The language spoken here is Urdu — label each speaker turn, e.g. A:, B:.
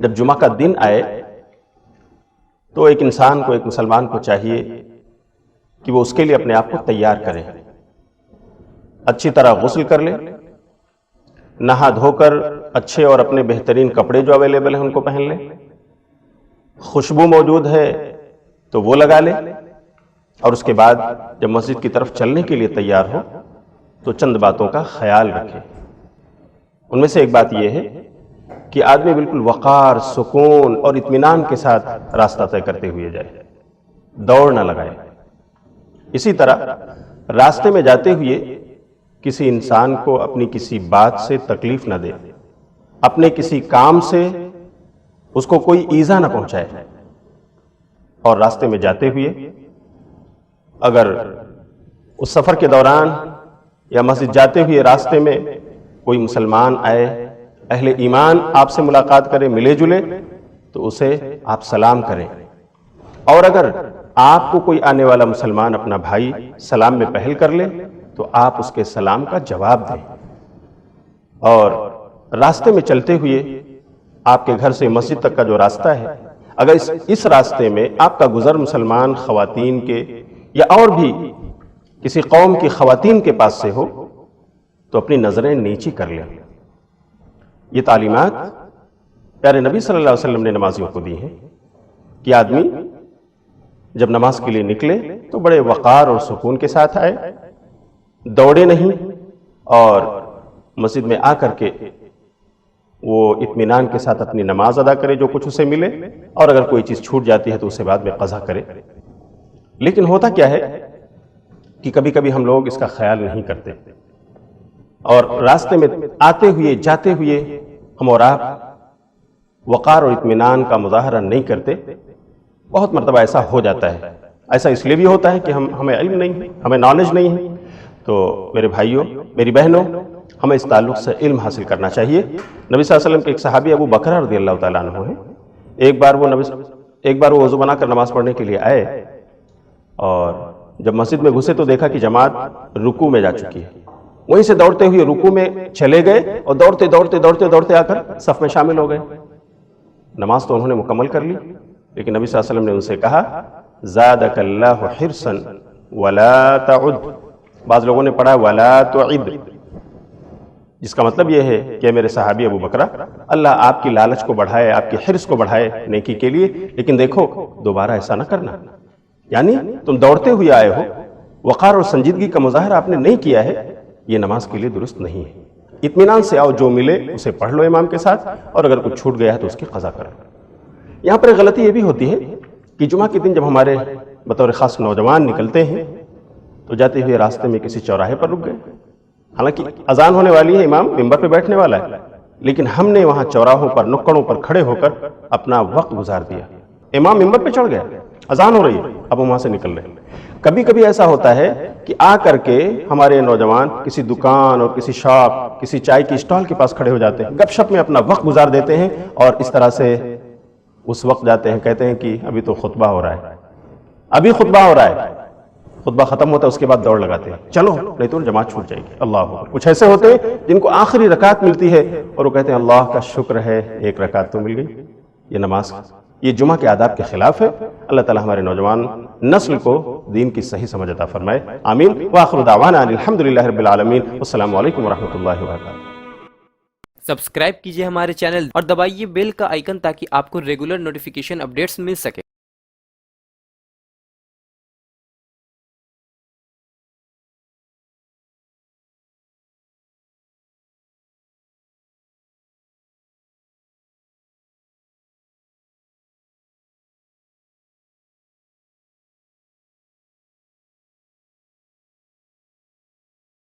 A: جب جمعہ کا دن آئے تو ایک انسان کو، ایک مسلمان کو چاہیے کہ وہ اس کے لیے اپنے آپ کو تیار کرے، اچھی طرح غسل کر لے، نہا دھو کر اچھے اور اپنے بہترین کپڑے جو اویلیبل ہیں ان کو پہن لے، خوشبو موجود ہے تو وہ لگا لے، اور اس کے بعد جب مسجد کی طرف چلنے کے لیے تیار ہو تو چند باتوں کا خیال رکھے۔ ان میں سے ایک بات یہ ہے کہ آدمی بالکل وقار، سکون اور اطمینان کے ساتھ راستہ طے کرتے ہوئے جائے، دوڑ نہ لگائے۔ اسی طرح راستے میں جاتے ہوئے کسی انسان کو اپنی کسی بات سے تکلیف نہ دے، اپنے کسی کام سے اس کو کوئی ایذا نہ پہنچائے، اور راستے میں جاتے ہوئے اگر اس سفر کے دوران یا مسجد جاتے ہوئے راستے میں کوئی مسلمان آئے، اہل ایمان آپ سے ملاقات کرے، ملے جلے، تو اسے آپ سلام کریں، اور اگر آپ کو کوئی آنے والا مسلمان اپنا بھائی سلام میں پہل کر لے تو آپ اس کے سلام کا جواب دیں۔ اور راستے میں چلتے ہوئے آپ کے گھر سے مسجد تک کا جو راستہ ہے، اگر اس راستے میں آپ کا گزر مسلمان خواتین کے یا اور بھی کسی قوم کی خواتین کے پاس سے ہو تو اپنی نظریں نیچی کر لیں۔ یہ تعلیمات پیارے نبی صلی اللہ علیہ وسلم نے نمازیوں کو دی ہیں کہ آدمی جب نماز کے لیے نکلے تو بڑے وقار اور سکون کے ساتھ آئے، دوڑے نہیں، اور مسجد میں آ کر کے وہ اطمینان کے ساتھ اپنی نماز ادا کرے جو کچھ اسے ملے، اور اگر کوئی چیز چھوٹ جاتی ہے تو اسے بعد میں قضا کرے۔ لیکن ہوتا کیا ہے کہ کبھی کبھی ہم لوگ اس کا خیال نہیں کرتے، اور راستے میں آتے ہوئے جاتے ہوئے ہم اور آپ وقار اور اطمینان کا مظاہرہ نہیں کرتے۔ بہت مرتبہ ایسا ہو جاتا ہے، ایسا اس لیے بھی ہوتا ہے کہ ہمیں علم نہیں ہے، ہمیں نالج نہیں ہے۔ تو میرے بھائیوں، میری بہنوں، ہمیں اس تعلق سے علم حاصل کرنا چاہیے۔ نبی صلی اللہ علیہ وسلم کے ایک صحابی ابو بکر رضی اللہ تعالیٰ عنہ ہیں، ایک بار وہ وضو بنا کر نماز پڑھنے کے لیے آئے، اور جب مسجد میں گھسے تو دیکھا کہ جماعت رکوع میں جا چکی ہے۔ وہیں سے دوڑتے ہوئے رکوع میں چلے گئے اور دوڑتے آ کر صف میں شامل ہو گئے۔ نماز تو انہوں نے مکمل کر لی، لیکن نبی صلی اللہ علیہ وسلم نے ان سے کہا زادک اللہ حرصا ولا تعد۔ بعض لوگوں نے پڑھا ولا تعد، جس کا مطلب یہ ہے کہ میرے صحابی ابو بکرہ، اللہ آپ کی لالچ کو بڑھائے، آپ کی حرص کو بڑھائے نیکی کے لیے، لیکن دیکھو دوبارہ ایسا نہ کرنا۔ یعنی تم دوڑتے ہوئے آئے ہو، وقار اور سنجیدگی کا مظاہرہ آپ نے نہیں کیا ہے، یہ نماز کے لیے درست نہیں ہے۔ اطمینان سے آؤ، جو ملے اسے پڑھ لو امام کے ساتھ، اور اگر کچھ چھوٹ گیا ہے تو اس کی قضا کرو۔ یہاں پر ایک غلطی یہ بھی ہوتی ہے کہ جمعہ کے دن جب ہمارے بطور خاص نوجوان نکلتے ہیں تو جاتے ہوئے راستے میں کسی چوراہے پر رک گئے، حالانکہ اذان ہونے والی ہے، امام ممبر پہ بیٹھنے والا ہے، لیکن ہم نے وہاں چوراہوں پر، نکڑوں پر کھڑے ہو کر اپنا وقت گزار دیا۔ امام ممبر پہ چڑھ گیا، اذان ہو رہی ہے، اب ہم وہاں سے نکل رہے ہیں۔ کبھی کبھی ایسا ہوتا ہے کہ آ کر کے ہمارے نوجوان کسی دکان اور کسی شاپ، کسی چائے کی اسٹال کے پاس کھڑے ہو جاتے ہیں، گپ شپ میں اپنا وقت گزار دیتے ہیں، اور اس طرح سے اس وقت جاتے ہیں، کہتے ہیں کہ ابھی تو خطبہ ہو رہا ہے، ابھی خطبہ ہو رہا ہے، خطبہ ختم ہوتا ہے اس کے بعد دوڑ لگاتے ہیں، چلو نہیں تو جماعت چھوٹ جائے گی۔ اللہ اکبر۔ کچھ ایسے ہوتے ہیں جن کو آخری رکعت ملتی ہے اور وہ کہتے ہیں اللہ کا شکر ہے ایک رکعت تو مل گئی۔ یہ نماز، یہ جمعہ کے آداب کے خلاف ہے۔ اللہ تعالی ہمارے نوجوان نسل کو دین کی صحیح سمجھ عطا فرمائے، آمین۔ وآخر دعوانا ان الحمدللہ رب العالمین، والسلام علیکم ورحمۃ اللہ وبرکاتہ۔
B: سبسکرائب کیجئے ہمارے چینل اور دبائیے بیل کا آئیکن تاکہ آپ کو ریگولر نوٹیفیکیشن اپڈیٹس مل سکے۔